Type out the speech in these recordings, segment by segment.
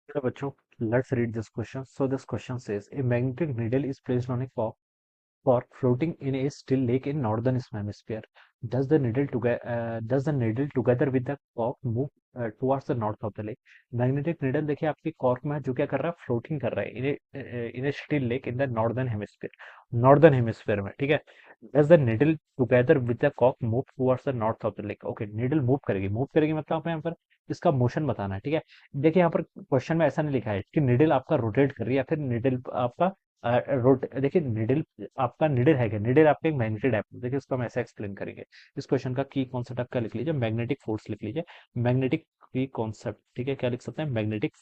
Hello, bachcho. Let's read this question. So this question says a magnetic needle is placed on a cork floating in a still lake in northern hemisphere. Does the needle together with the cork move towards the north of the lake? Magnetic needle देखिए आपकी cork में जो क्या कर रहा है, floating कर रहा है in a still lake in the northern hemisphere में, ठीक है। Does the needle together with the कॉक move towards the north of the lake? Okay, needle move करेगी मतलब आपको यहाँ पर इसका मोशन बताना है, ठीक है। देखिए यहाँ पर क्वेश्चन में ऐसा नहीं लिखा है कि निडल आपका रोटेट कर रही है या फिर निडल आपका रोट देखिए निडल आपका निडल है क्या, निडल आपका एक मैग्नेटिक डायपोल। देखिए इसको हम ऐसे एक्सप्लेन करेंगे। इस क्वेश्चन का की कॉन्सेप्ट आपका लिख लीजिए, मैग्नेटिक फोर्स लिख लीजिए। मैग्नेटिक की कॉन्सेप्ट, ठीक है, क्या लिख सकते हैं, मैग्नेटिक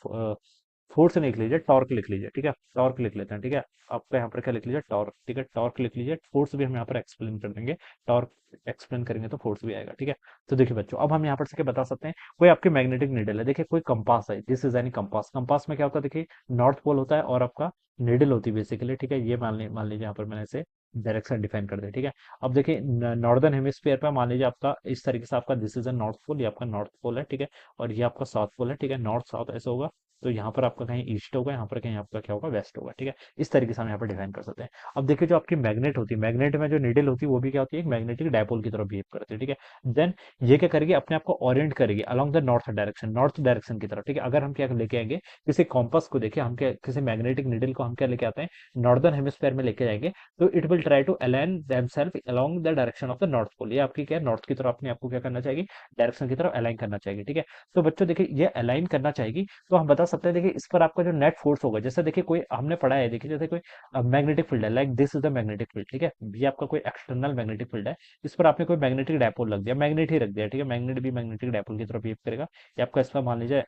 फोर्स नहीं लिख लीजिए, टॉर्क लिख लीजिए, ठीक है। टॉर्क लिख लेते हैं, ठीक है। आपका यहाँ पर क्या लिख लीजिए, टॉर्क, ठीक है, टॉर्क लिख लीजिए। फोर्स भी हम यहाँ पर एक्सप्लेन कर देंगे। टॉर्क एक्सप्लेन करेंगे तो फोर्स भी आएगा, ठीक है। तो देखिए बच्चों, अब हम यहाँ पर से क्या बता सकते हैं, कोई आपकी मैग्नेटिक नीडल है, देखिए कोई कंपास है, this is any compass. Compass में क्या होता है, देखिए नॉर्थ पोल होता है और आपका नीडल होती है बेसिकली, ठीक है। ये मान लीजिए यहाँ पर मैंने इसे डायरेक्शन डिफाइन कर दिया, ठीक है। अब देखिए नॉर्दर्न हेमिस्फीयर पर मान लीजिए आपका इस तरीके से आपका this is a north pole, ये आपका नॉर्थ पोल है, ठीक है। और ये आपका साउथ पोल है, ठीक है, नॉर्थ साउथ ऐसा होगा। तो यहाँ पर आपका कहीं ईस्ट होगा, यहाँ पर कहीं आपका क्या होगा, वेस्ट होगा, ठीक है। इस तरीके से हम यहाँ पर डिफाइन कर सकते हैं। अब देखिए जो आपकी मैग्नेट होती है, मैग्नेट में जो नीडल होती है वो भी क्या होती है, एक मैग्नेटिक डायपोल की तरह बिहेव करती है, ठीक है। देन ये क्या करेगी, अपने आप को ओरिएंट करेगी अलोंग द नॉर्थ डायरेक्शन की तरफ, ठीक है। अगर हम क्या लेके आएंगे किसी कॉम्पास को, देखिए हम क्या किसी मैग्नेटिक नीडल को हम क्या लेके आते हैं, नॉर्दर्न हेमिस्फीयर में लेके जाएंगे, तो it will try to align themselves along the direction of the north pole. ये आपकी क्या है, नॉर्थ की तरफ अपने आपको क्या करना चाहिए, डायरेक्शन की तरफ अलाइन करना चाहिए, ठीक है। तो बच्चों देखिए ये अलाइन करना चाहिए, तो हम बता सकते हैं देखिए इस पर आपका जो नेट फोर्स होगा, जैसे देखिए कोई हमने पढ़ा है, देखिए जैसे कोई मैग्नेटिक फील्ड है, like this is the magnetic field, ठीक है। ये आपका कोई एक्सटर्नल मैग्नेटिक फील्ड है, इस पर आपने कोई मैग्नेटिक डायपोल रख दिया, मैग्नेट ही रख दिया, ठीक है। मैग्नेट भी मैग्नेटिक डायपोल की तरफ बिहेव करेगा। ये आपका इस पर मान लीजिए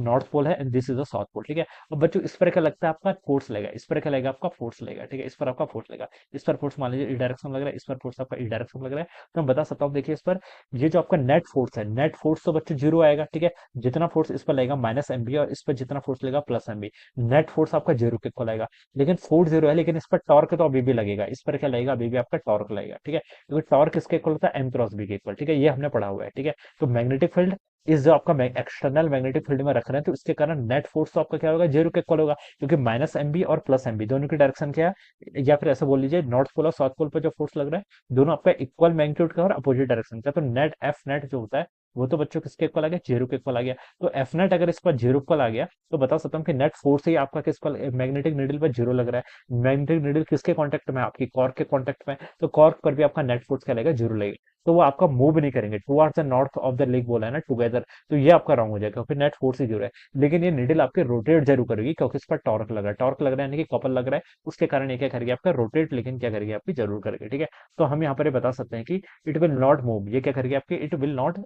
नॉर्थ पोल है and this is the south pole, ठीक है। अब बच्चों इस पर क्या लगता है, आपका फोर्स लगेगा, इस पर क्या लगेगा, आपका फोर्स लगेगा, ठीक है। इस पर आपका फोर्स लगेगा, इस पर फोर्स मान लीजिए ई डायरेक्शन लग रहा है, इस पर फोर्स आपका ई डायरेक्शन लग रहा है। तो मैं बता सकता हूँ देखिए इस पर ये जो आपका नेट फोर्स है, नेट फोर्स तो बच्चों जीरो आएगा, ठीक है। जितना फोर्स इस पर लगेगा माइनस एम बी, और इस पर जितना फोर्स लगेगा plus M B, net force आपका जीरो के इक्वल आएगा। लेकिन फोर्स जीरो है, लेकिन इस पर टॉर्क तो अभी भी लगेगा, इस पर क्या लगेगा, अभी भी आपका टॉर्क लगेगा, ठीक है। क्योंकि टॉर्क किसके इक्वल होता है, एम क्रॉस बी के इक्वल, ठीक है। ये हमने पढ़ा हुआ है, ठीक है। तो मैग्नेटिक फील्ड इस जो आपका एक्सटर्नल मैग्नेटिक फील्ड में रख रहे हैं, तो इसके कारण नेट फोर्स तो आपका क्या होगा, जीरो के इक्वल होगा, क्योंकि माइनस एम बी और प्लस एम बी दोनों की डायरेक्शन क्या है, या फिर ऐसा बोल लीजिए नॉर्थ पोल और साउथ पोल पर जो फोर्स लग रहा है दोनों आपका इक्वल मैग्नीट्यूड का और अपोजिट डायरेक्शन का। तो नेट एफ नेट जो होता है वो तो बच्चों किसके इक्वल आ गया, जीरो के इक्वल आ गया। तो एफ नेट अगर इस पर जीरो इक्वल आ गया, तो बता सकता हूँ कि नेट फोर्स ही आपका किस पर, मैग्नेटिक नीडल पर जीरो लग रहा है। मैग्नेटिक नीडल किसके कांटेक्ट में है, आपकी कॉर्क के कांटेक्ट में, तो कॉर्क पर भी आपका नेट फोर्स क्या लगेगा, जीरो लगेगा। तो वो आपका मूव नहीं करेंगे towards the north of the lake, बोला है ना टुगेदर, तो ये आपका रॉन्ग हो जाएगा, फिर नेट फोर्स ही जीरो है। लेकिन ये नीडल आपके रोटेट जरूर करेगी, क्योंकि इस पर टॉर्क लग रहा है, टॉर्क लग रहा है यानी कि कपल लग रहा है, उसके कारण ये क्या करेगी, आपका रोटेट, लेकिन क्या करेगी, आपकी जरूर करेगी, ठीक है। तो हम यहाँ पर ये बता सकते हैं कि इट विल नॉट मूव, ये क्या करेगी आपकी, it will not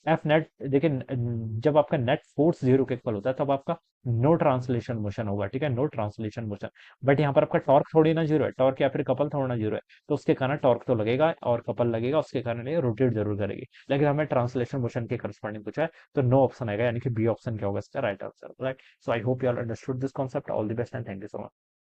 F net. देखिए जब आपका नेट फोर्स जीरो के इक्वल होता है तब आपका नो ट्रांसलेशन मोशन होगा, ठीक है, नो ट्रांसलेशन मोशन। बट यहाँ पर आपका टॉर्क थोड़ी ना जीरो है, टॉर्क या फिर कपल थोड़ा ना जीरो है, तो उसके कारण टॉर्क तो लगेगा और कपल लगेगा, उसके कारण ये रोटेट जरूर करेगी। लेकिन हमें ट्रांसलेशन मोशन के करस्पॉन्डिंग पूछा है, तो नो ऑप्शन आएगा, यानी कि बी ऑप्शन क्या होगा इसका right answer, right. So I hope you all understood this concept, all the best and thank you so much.